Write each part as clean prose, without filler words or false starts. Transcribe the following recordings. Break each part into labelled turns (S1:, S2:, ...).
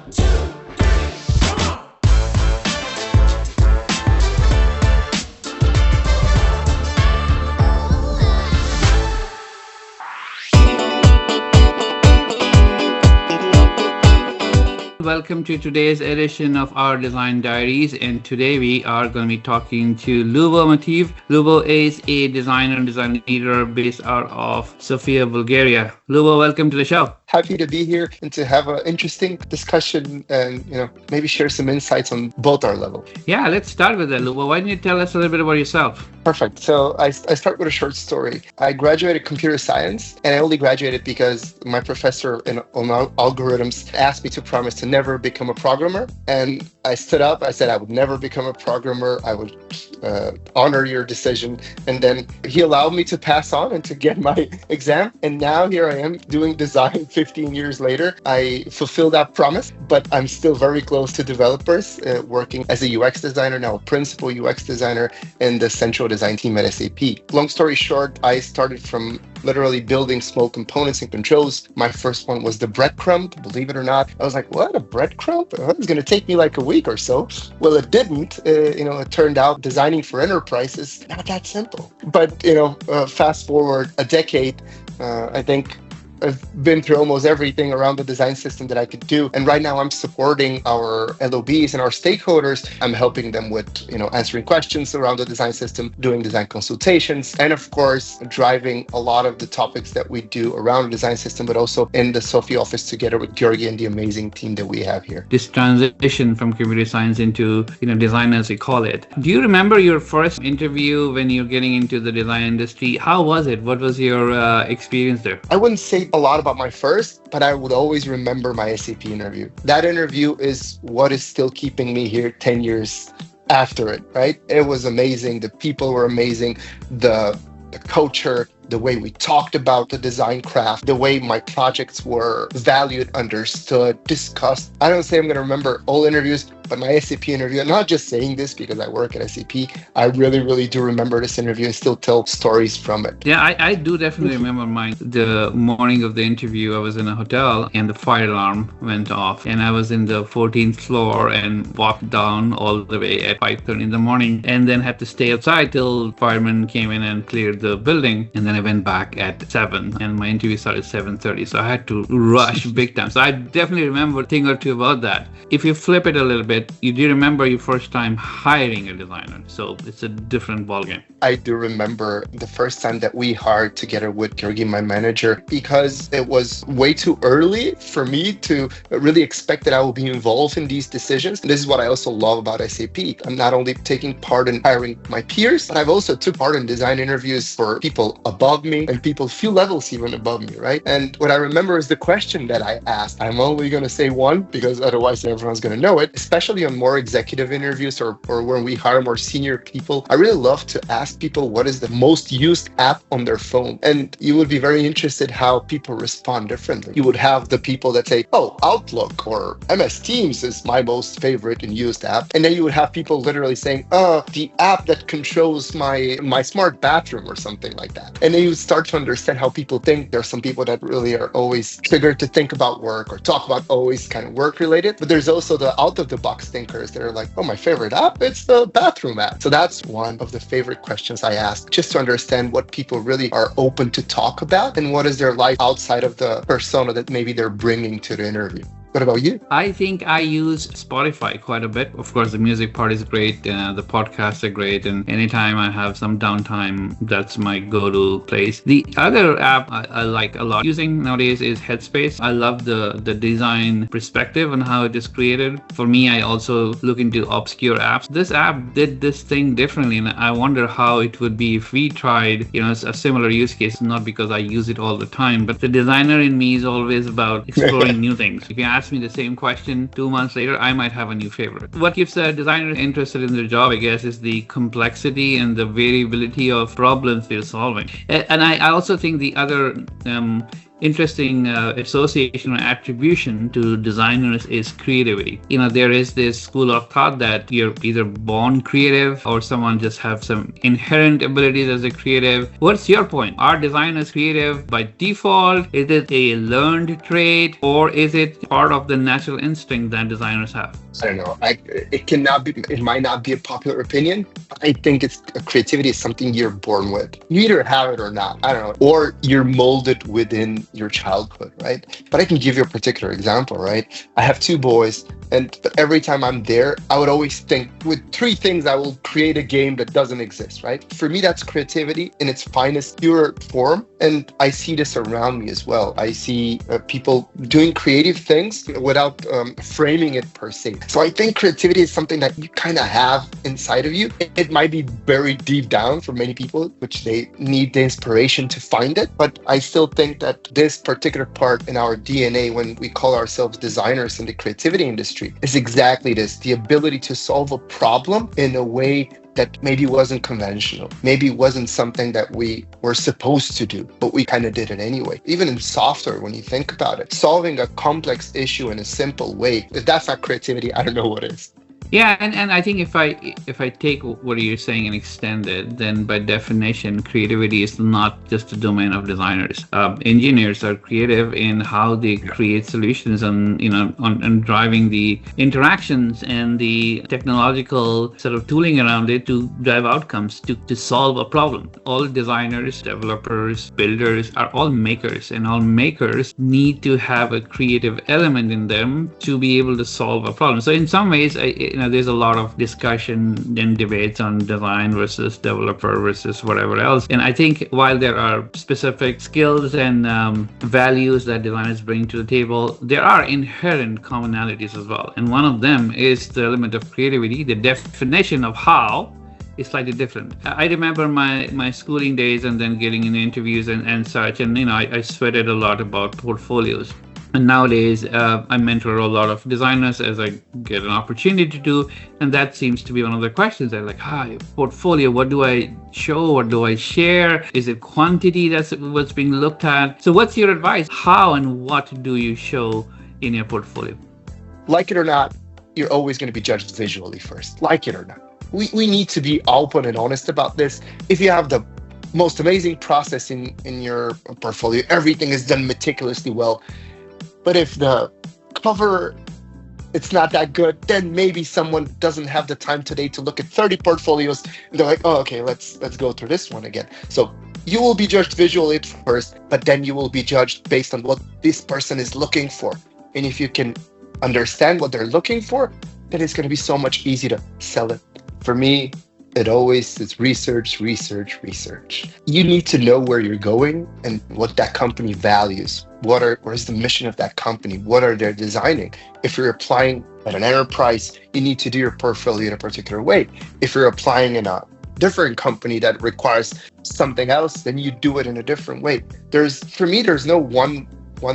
S1: Welcome to today's edition of our Design Diaries, and today we are going to be talking to Lyubomir Mateev. Lubo is a designer and design leader based out of Sofia, Bulgaria. Lubo, welcome to the show.
S2: Happy to be here and to have an interesting discussion and, maybe share some insights on both our levels.
S1: Yeah, let's start with that, Lubo. Why don't you tell us a little bit about yourself?
S2: Perfect. So I start with a short story. I graduated computer science, and I only graduated because my professor on algorithms asked me to promise to never become a programmer. And I stood up. I said I would never become a programmer. I would honor your decision. And then he allowed me to pass on and to get my exam. And now here I am doing design 15 years later. I fulfilled that promise, but I'm still very close to developers, working as a UX designer, now a principal UX designer in the central design team at SAP. Long story short, I started from literally building small components and controls. My first one was the breadcrumb, believe it or not. I was like, what, a breadcrumb? It's going to take me like a week or so. Well, it didn't. It turned out designing for enterprises, not that simple. But, fast forward a decade, I think I've been through almost everything around the design system that I could do. And right now I'm supporting our LOBs and our stakeholders. I'm helping them with, answering questions around the design system, doing design consultations, and of course, driving a lot of the topics that we do around the design system, but also in the Sofia office together with Georgi and the amazing team that we have here.
S1: This transition from computer science into, design, as we call it. Do you remember your first interview when you're getting into the design industry? How was it? What was your experience there?
S2: I wouldn't say a lot about my first, but I would always remember my SAP interview. That interview is what is still keeping me here 10 years after it, right? It was amazing. The people were amazing. The culture, the way we talked about the design craft, the way my projects were valued, understood, discussed. I don't say I'm going to remember all interviews, but my SAP interview, I'm not just saying this because I work at SAP, I really, really do remember this interview and still tell stories from it.
S1: Yeah, I do definitely remember mine. The morning of the interview, I was in a hotel and the fire alarm went off, and I was in the 14th floor and walked down all the way at 5:30 in the morning, and then had to stay outside till firemen came in and cleared the building. And then I went back at 7 and my interview started at 7:30. So I had to rush big time. So I definitely remember a thing or two about that. If you flip it a little bit, you do remember your first time hiring a designer. So it's a different ballgame.
S2: I do remember the first time that we hired together with Georgi, my manager, because it was way too early for me to really expect that I will be involved in these decisions. And this is what I also love about SAP. I'm not only taking part in hiring my peers, but I've also took part in design interviews for people above me and people few levels even above me, right? And what I remember is the question that I asked. I'm only going to say one because otherwise everyone's going to know it, especially on more executive interviews or when we hire more senior people. I really love to ask people what is the most used app on their phone. And you would be very interested how people respond differently. You would have the people that say, oh, Outlook or MS Teams is my most favorite and used app. And then you would have people literally saying, the app that controls my smart bathroom or something like that. And then you start to understand how people think. There's some people that really are always triggered to think about work or talk about always kind of work related. But there's also the out of the box thinkers that are like, oh, my favorite app, it's the bathroom app. So that's one of the favorite questions I ask, just to understand what people really are open to talk about and what is their life outside of the persona that maybe they're bringing to the interview. What about you?
S1: I think I use Spotify quite a bit. Of course, the music part is great. The podcasts are great. And anytime I have some downtime, that's my go-to place. The other app I like a lot using nowadays is Headspace. I love the design perspective and how it is created. For me, I also look into obscure apps. This app did this thing differently, and I wonder how it would be if we tried, a similar use case, not because I use it all the time, but the designer in me is always about exploring new things. If you ask me the same question 2 months later, I might have a new favorite. What keeps a designer interested in their job, I guess, is the complexity and the variability of problems they're solving. And I also think the other interesting association or attribution to designers is creativity. There is this school of thought that you're either born creative or someone just have some inherent abilities as a creative. What's your point? Are designers creative by default? Is it a learned trait, or is it part of the natural instinct that designers have?
S2: I don't know. It might not be a popular opinion. I think creativity is something you're born with. You either have it or not. I don't know. Or you're molded within your childhood, right? But I can give you a particular example, right? I have two boys, but every time I'm there, I would always think with three things, I will create a game that doesn't exist, right? For me, that's creativity in its finest, pure form. And I see this around me as well. I see people doing creative things without framing it per se. So I think creativity is something that you kind of have inside of you. It might be buried deep down for many people, which they need the inspiration to find it. But I still think that this particular part in our DNA, when we call ourselves designers in the creativity industry, is exactly this: the ability to solve a problem in a way that maybe wasn't conventional, maybe wasn't something that we were supposed to do, but we kind of did it anyway. Even in software, when you think about it, solving a complex issue in a simple way, if that's not creativity, I don't know what is.
S1: Yeah, and I think if I take what you're saying and extend it, then by definition, creativity is not just the domain of designers. Engineers are creative in how they create solutions and on driving the interactions and the technological sort of tooling around it to drive outcomes to solve a problem. All designers, developers, builders are all makers, and all makers need to have a creative element in them to be able to solve a problem. So in some ways, there's a lot of discussion and debates on design versus developer versus whatever else. And I think while there are specific skills and values that designers bring to the table, there are inherent commonalities as well. And one of them is the element of creativity. The definition of how is slightly different. I remember my schooling days and then getting in interviews and such. And, I sweated a lot about portfolios. And nowadays, I mentor a lot of designers as I get an opportunity to do. And that seems to be one of the questions. They're like, hi, portfolio, what do I show? What do I share? Is it quantity that's what's being looked at? So what's your advice? How and what do you show in your portfolio?
S2: Like it or not, you're always going to be judged visually first. Like it or not. We need to be open and honest about this. If you have the most amazing process in your portfolio, everything is done meticulously well. But if the cover, it's not that good, then maybe someone doesn't have the time today to look at 30 portfolios. And they're like, oh, okay, let's go through this one again. So you will be judged visually at first, but then you will be judged based on what this person is looking for. And if you can understand what they're looking for, then it's going to be so much easier to sell it. For me, it's research. You need to know where you're going and what that company values. What is the mission of that company? What are they designing? If you're applying at an enterprise, you need to do your portfolio in a particular way. If you're applying in a different company that requires something else, then you do it in a different way. For me, there's no one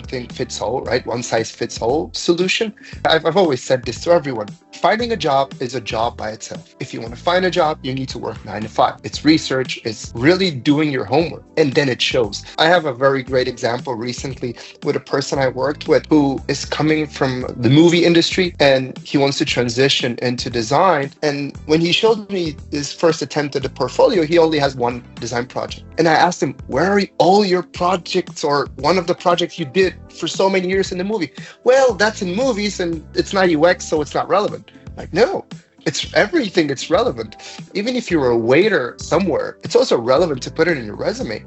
S2: thing fits all, right? One size fits all solution. I've always said this to everyone. Finding a job is a job by itself. If you want to find a job, you need to work 9 to 5. It's research. It's really doing your homework. And then it shows. I have a very great example recently with a person I worked with who is coming from the movie industry and he wants to transition into design. And when he showed me his first attempt at the portfolio, he only has one design project. And I asked him, where are all your projects or one of the projects you did for so many years in the movie? Well, that's in movies and it's not UX, so it's not relevant. Like, no, it's everything. It's relevant. Even if you're a waiter somewhere, it's also relevant to put it in your resume.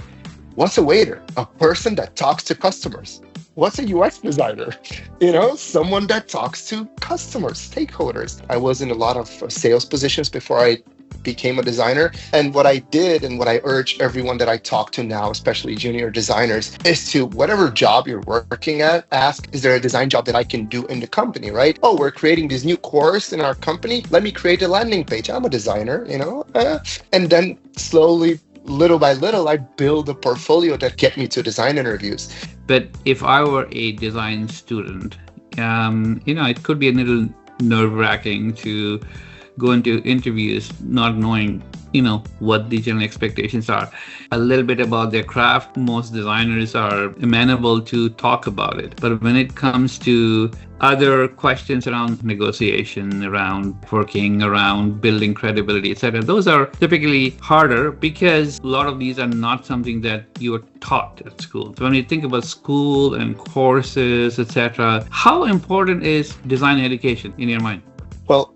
S2: What's a waiter? A person that talks to customers. What's a UX designer? Someone that talks to customers, stakeholders. I was in a lot of sales positions before I became a designer. And what I did and what I urge everyone that I talk to now, especially junior designers, is to whatever job you're working at, ask, is there a design job that I can do in the company, right? Oh, we're creating this new course in our company. Let me create a landing page. I'm a designer, and then slowly, little by little, I build a portfolio that get me to design interviews.
S1: But if I were a design student, it could be a little nerve-wracking to go into interviews not knowing what the general expectations are. A little bit about their craft. Most designers are amenable to talk about it. But when it comes to other questions around negotiation, around working, around building credibility, etc., those are typically harder because a lot of these are not something that you are taught at school. So when you think about school and courses, etc., how important is design education in your mind?
S2: Well,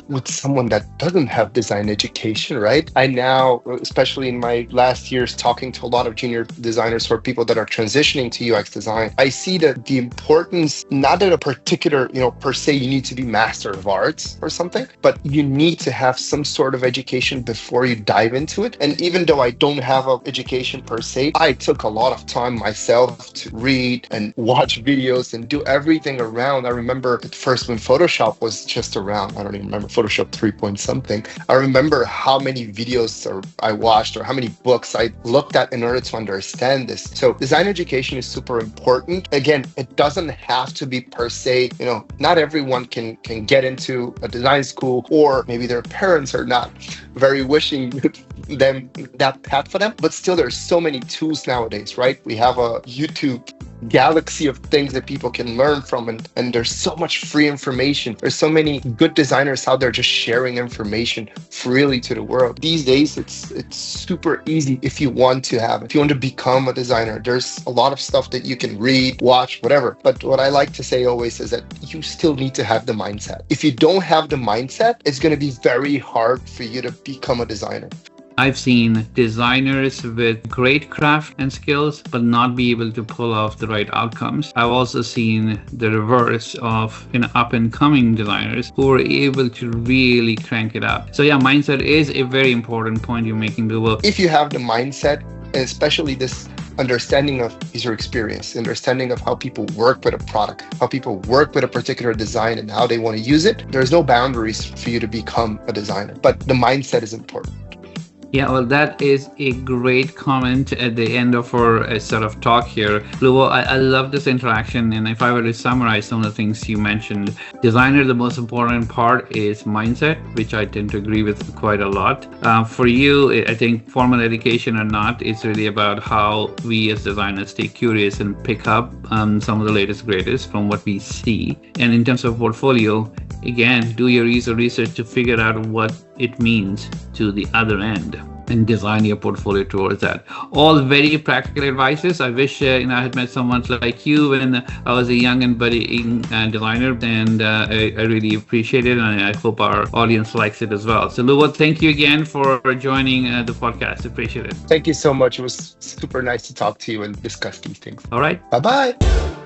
S2: with someone that doesn't have design education, right? I now, especially in my last years, talking to a lot of junior designers or people that are transitioning to UX design, I see that the importance, not at a particular, per se, you need to be master of arts or something, but you need to have some sort of education before you dive into it. And even though I don't have an education per se, I took a lot of time myself to read and watch videos and do everything around. I remember at first when Photoshop was just around, I don't even remember, Photoshop 3 point something. I remember how many videos I watched or how many books I looked at in order to understand this. So design education is super important. Again, it doesn't have to be per se, not everyone can get into a design school, or maybe their parents are not very wishing them that path for them. But still, there's so many tools nowadays, right? We have a YouTube galaxy of things that people can learn from, and there's so much free information. There's so many good designers out there just sharing information freely to the world. These days, it's super easy if you want to become a designer. There's a lot of stuff that you can read, watch, whatever. But what I like to say always is that you still need to have the mindset. If you don't have the mindset, it's going to be very hard for you to become a designer.
S1: I've seen designers with great craft and skills, but not be able to pull off the right outcomes. I've also seen the reverse of up and coming designers who are able to really crank it up. So yeah, mindset is a very important point you're making, Lubo.
S2: If you have the mindset, and especially this understanding of user experience, understanding of how people work with a product, how people work with a particular design and how they want to use it, there's no boundaries for you to become a designer. But the mindset is important.
S1: Yeah, well, that is a great comment at the end of our sort of talk here. Lubo, I love this interaction. And if I were to summarize some of the things you mentioned, designer, the most important part is mindset, which I tend to agree with quite a lot. For you, I think formal education or not, it's really about how we as designers stay curious and pick up some of the latest greatest from what we see. And in terms of portfolio, again, do your research to figure out what it means to the other end and design your portfolio towards that. All very practical advices. I wish I had met someone like you when I was a young and budding designer, and I really appreciate it, and I hope our audience likes it as well. So Lubo, thank you again for joining the podcast. Appreciate it.
S2: Thank you so much. It was super nice to talk to you and discuss these things.
S1: All right.
S2: Bye-bye.